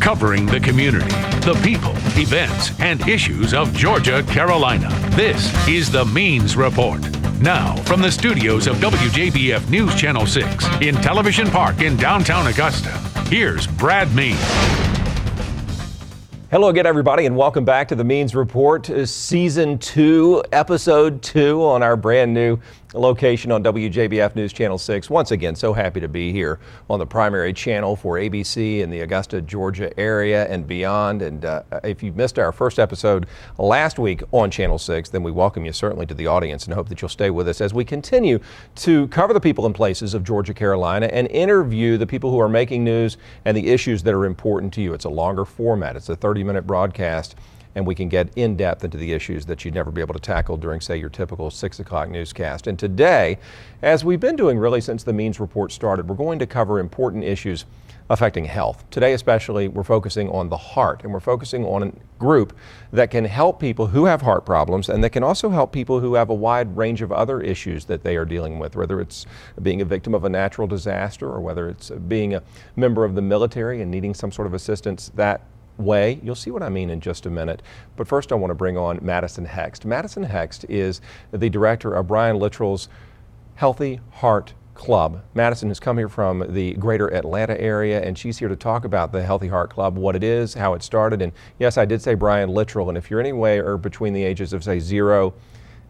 covering the community, the people, events, and issues of Georgia, Carolina. This is the Means Report. Now, from the studios of WJBF News Channel 6 in Television Park in downtown Augusta, here's Brad Means. Hello again, everybody, and welcome back to the Means Report, Season 2, Episode 2 on our brand new location on WJBF News Channel 6. Once again, so happy to be here on the primary channel for ABC in the Augusta, Georgia area and beyond. And if you missed our first episode last week on Channel 6, then we welcome you certainly to the audience and hope that you'll stay with us as we continue to cover the people and places of Georgia, Carolina and interview the people who are making news and the issues that are important to you. It's a longer format. It's a 30-minute broadcast, and we can get in depth into the issues that you'd never be able to tackle during, say, your typical 6 o'clock newscast. And today, as we've been doing really since the Means Report started, we're going to cover important issues affecting health. Today especially, we're focusing on the heart, and we're focusing on a group that can help people who have heart problems and that can also help people who have a wide range of other issues that they are dealing with, whether it's being a victim of a natural disaster or whether it's being a member of the military and needing some sort of assistance that way. You'll see what I mean in just a minute. But first I want to bring on Madison Hext. Madison Hext is the director of Brian Littrell's Healthy Heart Club. Madison has come here from the greater Atlanta area, and she's here to talk about the Healthy Heart Club, what it is, how it started. And yes, I did say Brian Littrell, and if you're anywhere between the ages of, say, 0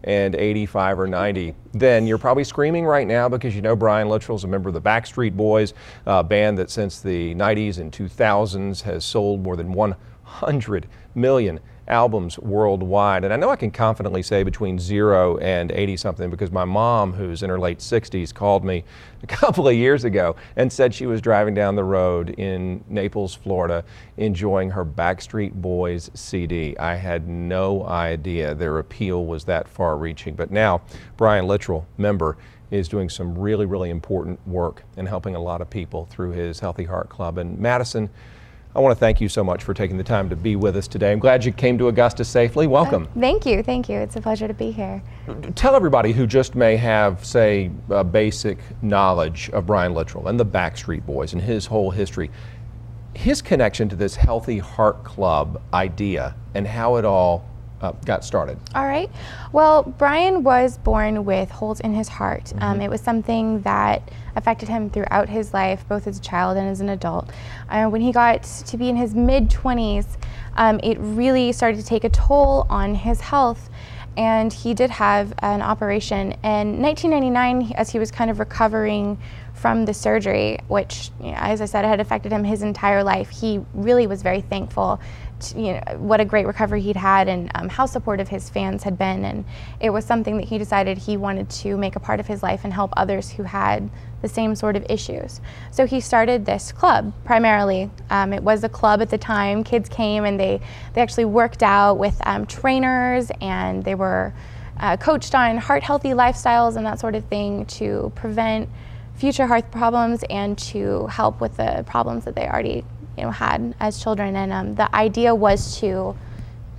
and 85 or 90, then you're probably screaming right now because you know Brian Littrell's a member of the Backstreet Boys, a band that since the 90s and 2000s has sold more than 100 million albums worldwide. And I know I can confidently say between 0 and 80 something because my mom, who's in her late 60s, called me a couple of years ago and said she was driving down the road in Naples, Florida, enjoying her Backstreet Boys CD. I had no idea their appeal was that far reaching. But now Brian Littrell, member, is doing some really, really important work and helping a lot of people through his Healthy Heart Club. And Madison, I want to thank you so much for taking the time to be with us today. I'm glad you came to Augusta safely. Welcome. Thank you. Thank you. It's a pleasure to be here. Tell everybody who just may have, say, a basic knowledge of Brian Littrell and the Backstreet Boys and his whole history, his connection to this Healthy Heart Club idea and how it all got started. All right. Well, Brian was born with holes in his heart. It was something that affected him throughout his life, both as a child and as an adult. When he got to be in his mid-20s, it really started to take a toll on his health, and he did have an operation. In 1999, as he was kind of recovering from the surgery, which, as I said, had affected him his entire life, he really was very thankful to, what a great recovery he'd had and how supportive his fans had been. And it was something that he decided he wanted to make a part of his life and help others who had the same sort of issues. So he started this club primarily. It was a club at the time. Kids came and they actually worked out with trainers, and they were coached on heart healthy lifestyles and that sort of thing to prevent future heart problems and to help with the problems that they already had as children. And the idea was to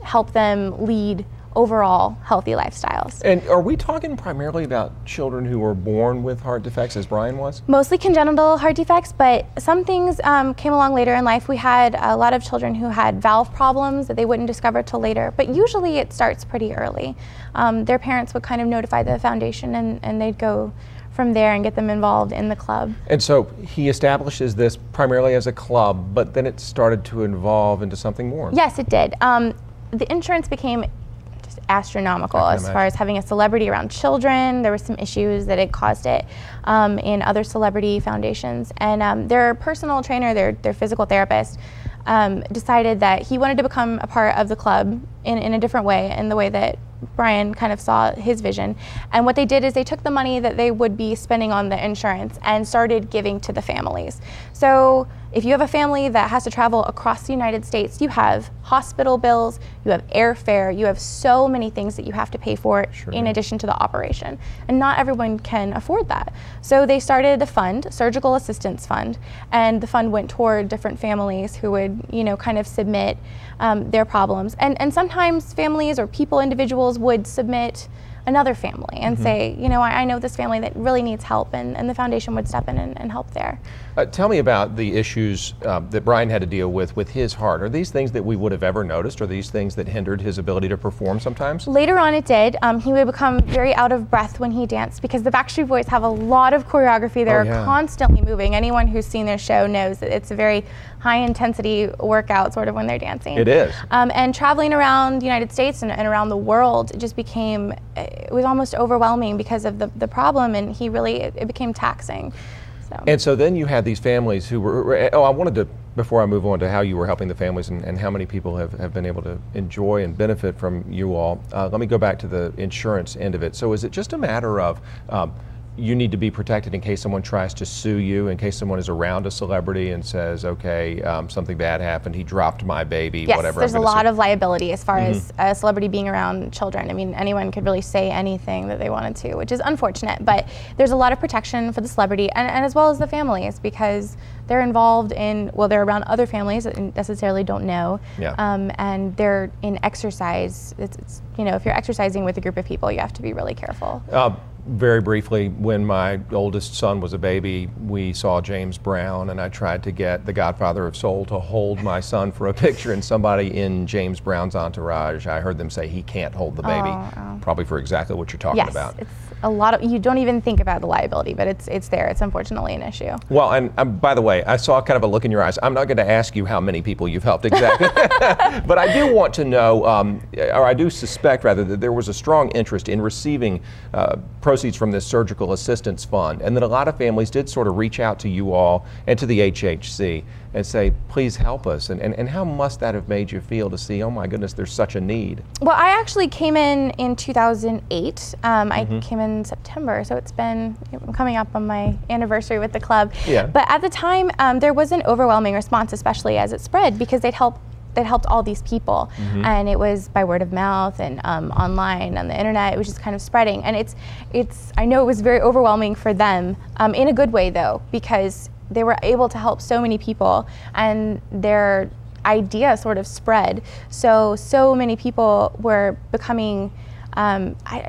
help them lead overall healthy lifestyles. And are we talking primarily about children who were born with heart defects, as Brian was? Mostly congenital heart defects, but some things came along later in life. We had a lot of children who had valve problems that they wouldn't discover till later, but usually it starts pretty early. Their parents would kind of notify the foundation, and they'd go from there and get them involved in the club. And so he establishes this primarily as a club, but then it started to evolve into something more. Yes, it did. The insurance became just astronomical as far as having a celebrity around children. There were some issues that it caused it in other celebrity foundations. And their personal trainer, their physical therapist, decided that he wanted to become a part of the club in a different way, in the way that Brian kind of saw his vision. And what they did is they took the money that they would be spending on the insurance and started giving to the families. So if you have a family that has to travel across the United States, you have hospital bills, you have airfare, you have so many things that you have to pay for in addition to the operation. And not everyone can afford that. So they started a fund, Surgical Assistance Fund, and the fund went toward different families who would, kind of submit their problems. And sometimes families or individuals would submit another family and say, you know, I know this family that really needs help, and the foundation would step in and help there. Tell me about the issues that Brian had to deal with his heart. Are these things that we would have ever noticed? Are these things that hindered his ability to perform sometimes? Later on it did. He would become very out of breath when he danced, because the Backstreet Boys have a lot of choreography. They're constantly moving. Anyone who's seen their show knows that it's a very high intensity workout sort of when they're dancing. It is. And traveling around the United States and around the world, it just became, it was almost overwhelming because of the problem, and it became taxing. And so then you had these families who were, I wanted to, before I move on to how you were helping the families and how many people have been able to enjoy and benefit from you all, let me go back to the insurance end of it. So is it just a matter of you need to be protected in case someone tries to sue you, in case someone is around a celebrity and says, okay, something bad happened, he dropped my baby, yes, whatever. There's a lot of liability as far as a celebrity being around children. I mean, anyone could really say anything that they wanted to, which is unfortunate, but there's a lot of protection for the celebrity and as well as the families, because they're involved in, well, they're around other families that necessarily don't know, and they're in exercise. It's, you know, if you're exercising with a group of people, you have to be really careful. Very briefly, when my oldest son was a baby, we saw James Brown, and I tried to get the Godfather of Soul to hold my son for a picture, and somebody in James Brown's entourage, I heard them say he can't hold the baby, probably for exactly what you're talking about. Yes, it's a lot of, you don't even think about the liability, but it's there. It's unfortunately an issue. Well, and by the way, I saw kind of a look in your eyes. I'm not going to ask you how many people you've helped exactly, but I do want to know, or I do suspect rather, that there was a strong interest in receiving proceeds from this surgical assistance fund, and that a lot of families did sort of reach out to you all and to the HHC and say, please help us. And how must that have made you feel to see, oh my goodness, there's such a need? Well, I actually came in 2008. I came in September, so it's been coming up on my anniversary with the club. But at the time, there was an overwhelming response, especially as it spread, because they'd helped all these people, and it was by word of mouth and online on the internet. It was just kind of spreading, and it's I know it was very overwhelming for them, in a good way though, because they were able to help so many people, and their idea sort of spread. So many people were becoming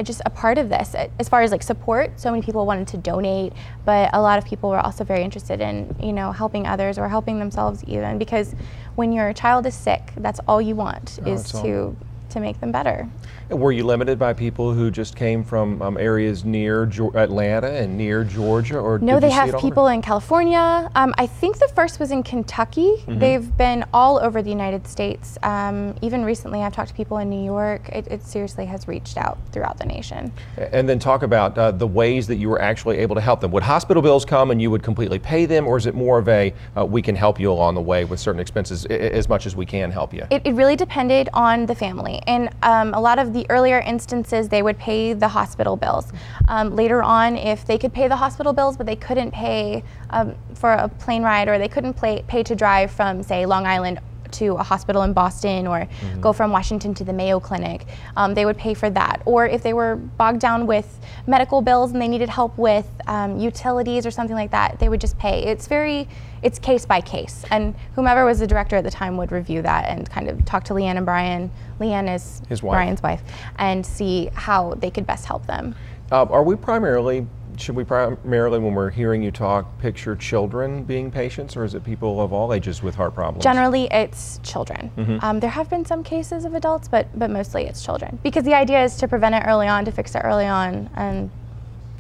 just a part of this. As far as like support, so many people wanted to donate, but a lot of people were also very interested in, you know, helping others or helping themselves even, because when your child is sick, that's all you want is to make them better. Were you limited by people who just came from areas near Atlanta and near Georgia, or no? They have people in California. I think the first was in Kentucky. They've been all over the United States. Even recently, I've talked to people in New York. It seriously has reached out throughout the nation. And then talk about the ways that you were actually able to help them. Would hospital bills come and you would completely pay them, or is it more of a we can help you along the way with certain expenses as much as we can help you? It really depended on the family. And a lot of the earlier instances, they would pay the hospital bills. Later on, if they could pay the hospital bills, but they couldn't pay for a plane ride, or they couldn't pay to drive from, say, Long Island to a hospital in Boston, or go from Washington to the Mayo Clinic, they would pay for that. Or if they were bogged down with medical bills and they needed help with utilities or something like that, they would just pay. It's case by case, and whomever was the director at the time would review that and kind of talk to Leanne and Brian. Leanne is his wife. Brian's wife, and see how they could best help them. Should we primarily, when we're hearing you talk, picture children being patients, or is it people of all ages with heart problems? Generally, it's children. There have been some cases of adults, but mostly it's children, because the idea is to prevent it early on, to fix it early on, and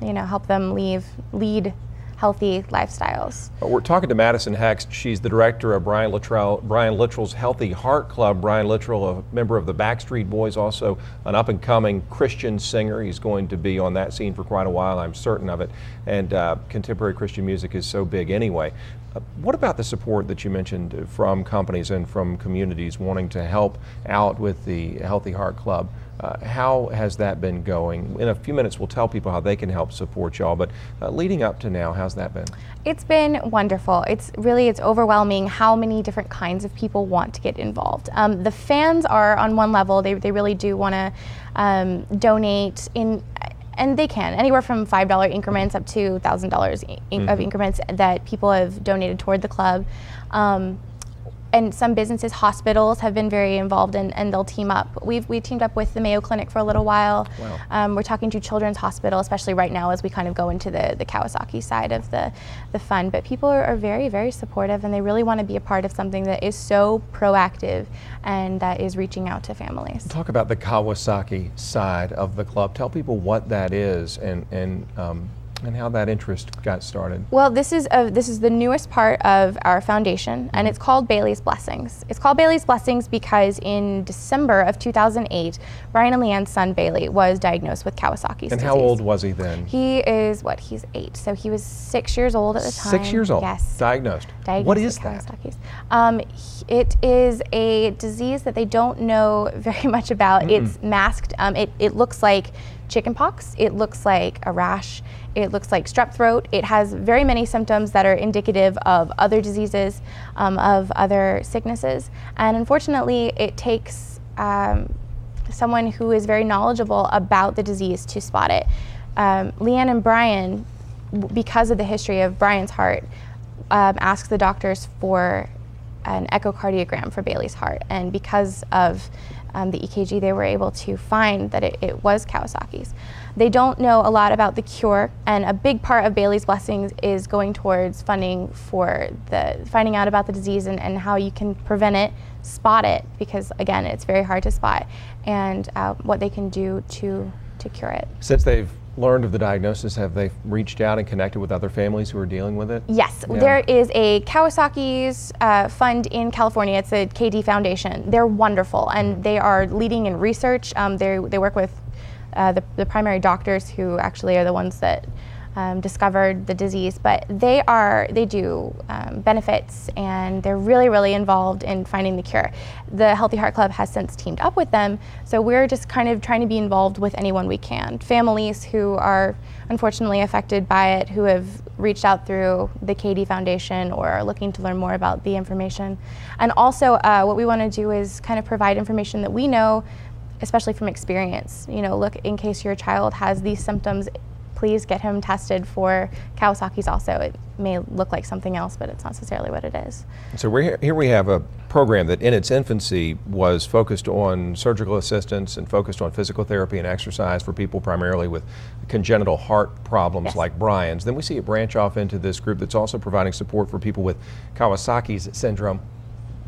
help them lead healthy lifestyles. We're talking to Madison Hext. She's the director of Brian Littrell's Healthy Heart Club. Brian Littrell, a member of the Backstreet Boys, also an up-and-coming Christian singer. He's going to be on that scene for quite a while, I'm certain of it. And contemporary Christian music is so big anyway. What about the support that you mentioned from companies and from communities wanting to help out with the Healthy Heart Club? How has that been going? In a few minutes, we'll tell people how they can help support y'all, but leading up to now, how's that been? It's been wonderful. It's overwhelming how many different kinds of people want to get involved. The fans are on one level. They really do want to donate in, and they can, anywhere from $5 increments up to $1,000 of increments that people have donated toward the club. and some businesses, hospitals have been very involved, and they'll team up. We teamed up with the Mayo Clinic for a little while. Wow. We're talking to Children's Hospital, especially right now as we kind of go into the Kawasaki side of the fund. But people are very, very supportive, and they really want to be a part of something that is so proactive and that is reaching out to families. Talk about the Kawasaki side of the club. Tell people what that is and how that interest got started. Well, this is the newest part of our foundation, and it's called Baylee's Blessings. It's called Baylee's Blessings because in December of 2008, Brian and Leanne's son Baylee was diagnosed with Kawasaki's disease. And how old was he then? He is, he's 8, so he was 6 years old at the time. 6 years old? Yes. Diagnosed. What is that? It is a disease that they don't know very much about. It's masked. It looks like chickenpox. It looks like a rash. It looks like strep throat. It has very many symptoms that are indicative of other diseases, of other sicknesses. And unfortunately, it takes someone who is very knowledgeable about the disease to spot it. Leanne and Brian, because of the history of Brian's heart, asked the doctors for an echocardiogram for Baylee's heart. And because of the EKG, they were able to find that it was Kawasaki's. They don't know a lot about the cure, and a big part of Baylee's Blessings is going towards funding for finding out about the disease and how you can prevent it, spot it, because again, it's very hard to spot, and what they can do to cure it. Since they've learned of the diagnosis, have they reached out and connected with other families who are dealing with it? Yes, Yeah. There is a Kawasaki's fund in California. It's a KD Foundation. They're wonderful, and they are leading in research. They work with the primary doctors who actually are the ones that discovered the disease, but they do benefits, and they're really, really involved in finding the cure. The Healthy Heart Club has since teamed up with them, so we're just kind of trying to be involved with anyone we can. Families who are unfortunately affected by it, who have reached out through the KD Foundation or are looking to learn more about the information. And also what we want to do is kind of provide information that we know, especially from experience. Look, in case your child has these symptoms, please get him tested for Kawasaki's also. It may look like something else, but it's not necessarily what it is. So here we have a program that in its infancy was focused on surgical assistance and focused on physical therapy and exercise for people primarily with congenital heart problems like Brian's. Then we see it branch off into this group that's also providing support for people with Kawasaki's syndrome.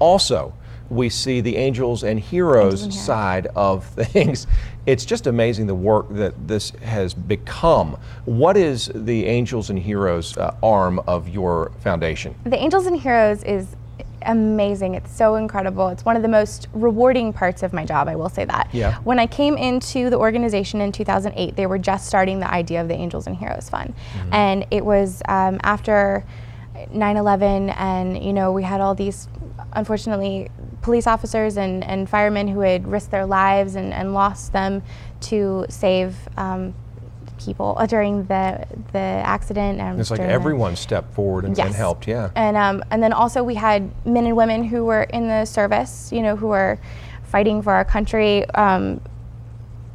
Also, we see the Angels and Heroes side of things. It's just amazing the work that this has become. What is the Angels and Heroes arm of your foundation? The Angels and Heroes is amazing. It's so incredible. It's one of the most rewarding parts of my job, I will say that. Yeah. When I came into the organization in 2008, they were just starting the idea of the Angels and Heroes Fund. And it was after 9/11, and we had all these, unfortunately, police officers and firemen who had risked their lives and lost them to save people during the accident. It's like everyone stepped forward and helped, yeah. And then also we had men and women who were in the service, who were fighting for our country.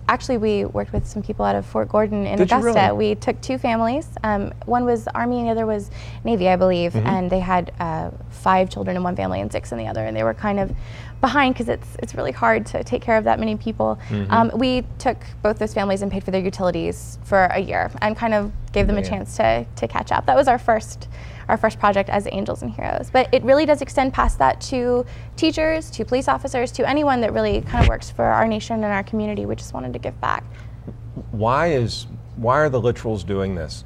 Actually, we worked with some people out of Fort Gordon in Augusta. Really? We took 2 families. One was Army and the other was Navy, I believe. And they had 5 children in one family and 6 in the other. And they were kind of behind because it's really hard to take care of that many people. We took both those families and paid for their utilities for a year and kind of gave them a chance to catch up. That was our first project as Angels and Heroes. But it really does extend past that to teachers, to police officers, to anyone that really kind of works for our nation and our community. We just wanted to give back. Why are the Littrells doing this?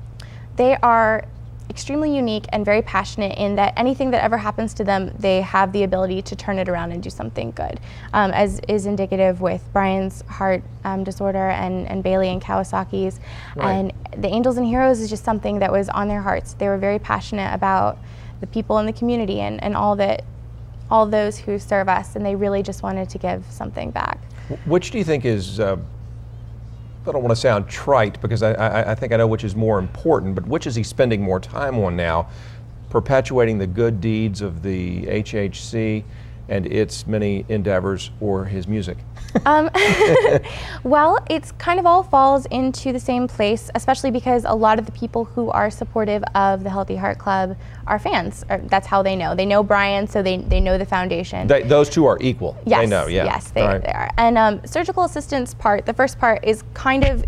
They are extremely unique and very passionate in that anything that ever happens to them, they have the ability to turn it around and do something good, as is indicative with Brian's heart disorder and Baylee and Kawasaki's. Right. And the Angels and Heroes is just something that was on their hearts. They were very passionate about the people in the community and all those who serve us, and they really just wanted to give something back. Which do you think is, I don't want to sound trite because I think I know which is more important, but which is he spending more time on now? Perpetuating the good deeds of the HHC and its many endeavors or his music? Well, it's kind of all falls into the same place, especially because a lot of the people who are supportive of the Healthy Heart Club are fans. That's how they know. They know Brian, so they know the foundation. Those two are equal. Yes, they know, yeah. Yes, they are. And surgical assistance part, the first part is kind of,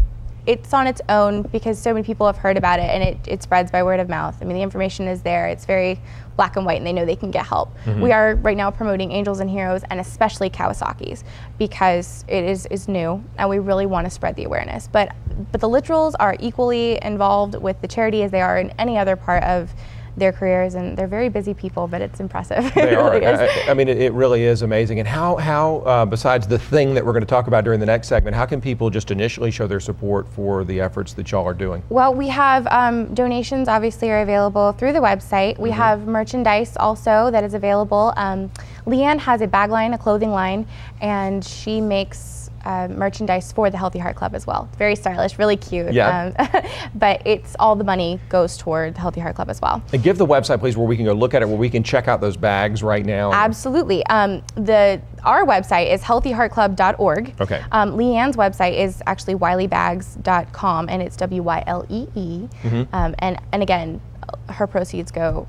it's on its own because so many people have heard about it, and it spreads by word of mouth. I mean, the information is there. It's very black and white, and they know they can get help. We are right now promoting Angels and Heroes, and especially Kawasaki's, because it is new, and we really want to spread the awareness. But the Littrells are equally involved with the charity as they are in any other part of their careers, and they're very busy people, but it's impressive. They are. Really is. I mean, it really is amazing. And how besides the thing that we're going to talk about during the next segment, how can people just initially show their support for the efforts that y'all are doing? Well, we have donations obviously are available through the website. We have merchandise also that is available. Leanne has a bag line, a clothing line, and she makes merchandise for the Healthy Heart Club as well. Very stylish, really cute. Yeah. But it's all the money goes toward the Healthy Heart Club as well. And give the website, please, where we can go look at it, where we can check out those bags right now. Absolutely. Our website is healthyheartclub.org. Okay. Leanne's website is actually wileybags.com, and it's WYLEE. And again, some of her proceeds go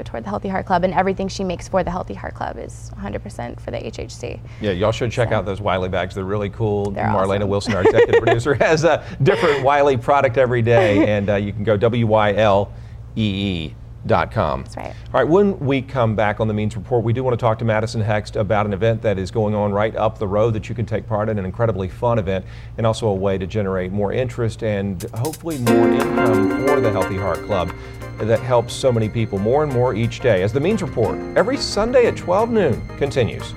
toward the Healthy Heart Club, and everything she makes for the Healthy Heart Club is 100% for the HHC. Yeah, y'all should check out those Wiley bags. They're really cool. They're Marlena awesome. Wilson, our executive producer, has a different Wiley product every day, and you can go WYLEE.com. That's right. All right, when we come back on the Means Report, we do want to talk to Madison Hext about an event that is going on right up the road that you can take part in, an incredibly fun event, and also a way to generate more interest and hopefully more income for the Healthy Heart Club that helps so many people more and more each day. As the Means Report, every Sunday at 12 noon continues.